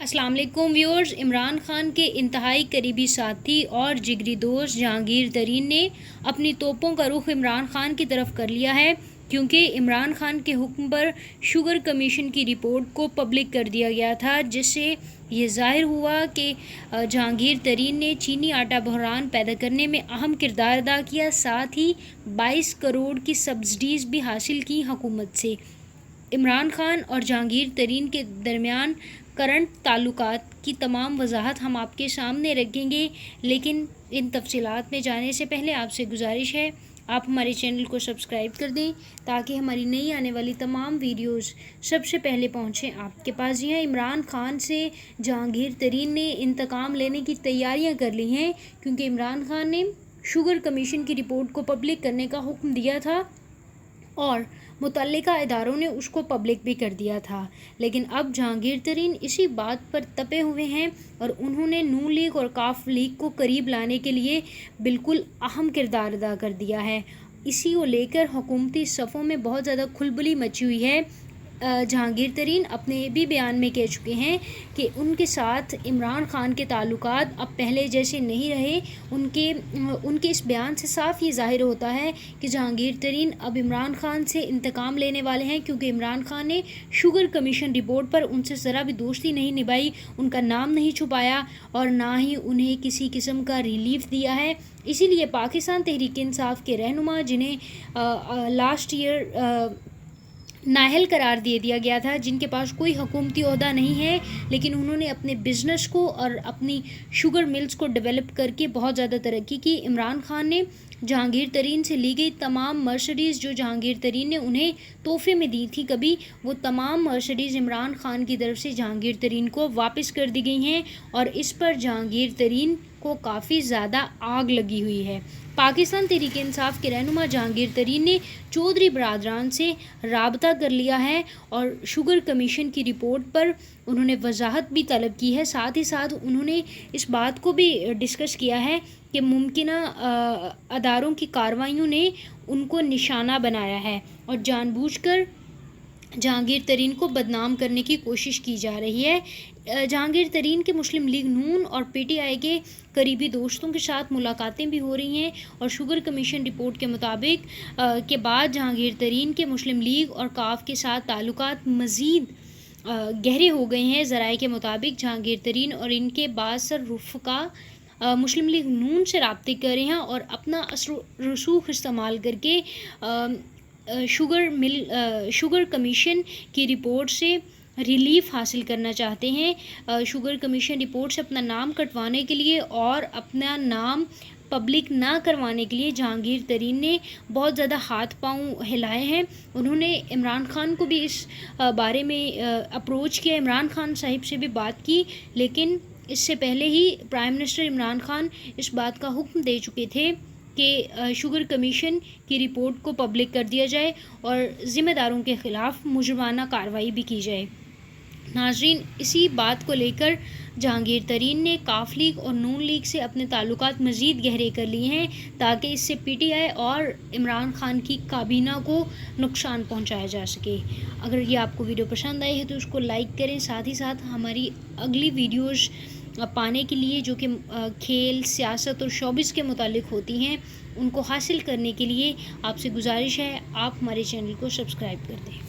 अस्सलाम वालेकुम व्यूअर्स। इमरान खान के इंतहाई करीबी साथी और जिगरी दोस्त जहांगीर तरीन ने अपनी तोपों का रुख इमरान खान की तरफ कर लिया है, क्योंकि इमरान खान के हुक्म पर शुगर कमीशन की रिपोर्ट को पब्लिक कर दिया गया था, जिससे ये ज़ाहिर हुआ कि जहांगीर तरीन ने चीनी आटा बहरान पैदा करने में अहम किरदार अदा किया। साथ ही 22 करोड़ की सब्सिडीज़ भी हासिल की हुकूमत से। इमरान खान और जहांगीर तरीन के दरमियान करंट ताल्लुकात की तमाम वजाहत हम आपके सामने रखेंगे, लेकिन इन तफसीलात में जाने से पहले आपसे गुजारिश है आप हमारे चैनल को सब्सक्राइब कर दें, ताकि हमारी नई आने वाली तमाम वीडियोस सबसे पहले पहुंचें आपके पास। जी हाँ, इमरान खान से जहांगीर तरीन ने इंतकाम लेने की तैयारियां कर ली हैं, क्योंकि इमरान खान ने शुगर कमीशन की रिपोर्ट को पब्लिक करने का हुक्म दिया था और मुतल्लिका इदारों ने उसको पब्लिक भी कर दिया था। लेकिन अब जहांगीर तरीन इसी बात पर तपे हुए हैं और उन्होंने नून लीग और काफ लीग को करीब लाने के लिए बिल्कुल अहम किरदार अदा कर दिया है। इसी को लेकर हुकूमती सफ़ों में बहुत ज़्यादा खुलबली मची हुई है। जहांगीर तरीन अपने भी बयान में कह चुके हैं कि उनके साथ इमरान खान के ताल्लुकात अब पहले जैसे नहीं रहे। उनके इस बयान से साफ ये ज़ाहिर होता है कि जहांगीर तरीन अब इमरान खान से इंतकाम लेने वाले हैं, क्योंकि इमरान खान ने शुगर कमीशन रिपोर्ट पर उनसे ज़रा भी दोस्ती नहीं निभाई, उनका नाम नहीं छुपाया और ना ही उन्हें किसी किस्म का रिलीफ दिया है। इसीलिए पाकिस्तान तहरीक इंसाफ के रहनुमा, जिन्हें लास्ट ईयर नाअहल करार दे दिया गया था, जिनके पास कोई हुकूमती ओहदा नहीं है, लेकिन उन्होंने अपने बिज़नेस को और अपनी शुगर मिल्स को डेवलप करके बहुत ज़्यादा तरक्की की। इमरान खान ने जहांगीर तरीन से ली गई तमाम मर्सिडीज़ जो जहांगीर तरीन ने उन्हें तोहफे में दी थी कभी, वो तमाम मर्सिडीज़ इमरान खान की तरफ से जहांगीर तरीन को वापस कर दी गई हैं और इस पर जहांगीर तरीन को काफ़ी ज़्यादा आग लगी हुई है। पाकिस्तान तहरीक इंसाफ के रहनुमा जहांगीर तरीन ने चौधरी बरादरान से राबता कर लिया है और शुगर कमीशन की रिपोर्ट पर उन्होंने वजाहत भी तलब की है। साथ ही साथ उन्होंने इस बात को भी डिस्कस किया है कि मुमकिना अदारों की कार्रवाइयों ने उनको निशाना बनाया है और जानबूझकर जहांगीर तरीन को बदनाम करने की कोशिश की जा रही है। जहांगीर तरीन के मुस्लिम लीग नून और पीटीआई के करीबी दोस्तों के साथ मुलाकातें भी हो रही हैं और शुगर कमीशन रिपोर्ट के मुताबिक के बाद जहांगीर तरीन के मुस्लिम लीग और काफ के साथ ताल्लुकात मज़ीद गहरे हो गए हैं। ज़राए के मुताबिक जहांगीर तरीन और इनके बासर रुफ़का मुस्लिम लीग नून से रब्ते कर रहे हैं और अपना रसूख इस्तेमाल करके शुगर कमीशन की रिपोर्ट से रिलीफ हासिल करना चाहते हैं। शुगर कमीशन रिपोर्ट से अपना नाम कटवाने के लिए और अपना नाम पब्लिक ना करवाने के लिए जहांगीर तरीन ने बहुत ज़्यादा हाथ पांव हिलाए हैं। उन्होंने इमरान खान को भी इस बारे में अप्रोच किया, इमरान खान साहिब से भी बात की, लेकिन इससे पहले ही प्राइम मिनिस्टर इमरान खान इस बात का हुक्म दे चुके थे कि शुगर कमीशन की रिपोर्ट को पब्लिक कर दिया जाए और ज़िम्मेदारों के ख़िलाफ़ मुजरमाना कार्रवाई भी की जाए। नाज़रीन, इसी बात को लेकर जहांगीर तरीन ने काफ लीग और नून लीग से अपने ताल्लुकात मज़ीद गहरे कर लिए हैं, ताकि इससे पीटीआई और इमरान खान की काबीना को नुकसान पहुंचाया जा सके। अगर ये आपको वीडियो पसंद आई है तो उसको लाइक करें। साथ ही साथ हमारी अगली वीडियोज़ पाने के लिए, जो कि खेल, सियासत और शोबिस के मुतालिक होती हैं, उनको हासिल करने के लिए आपसे गुजारिश है आप हमारे चैनल को सब्सक्राइब कर दें।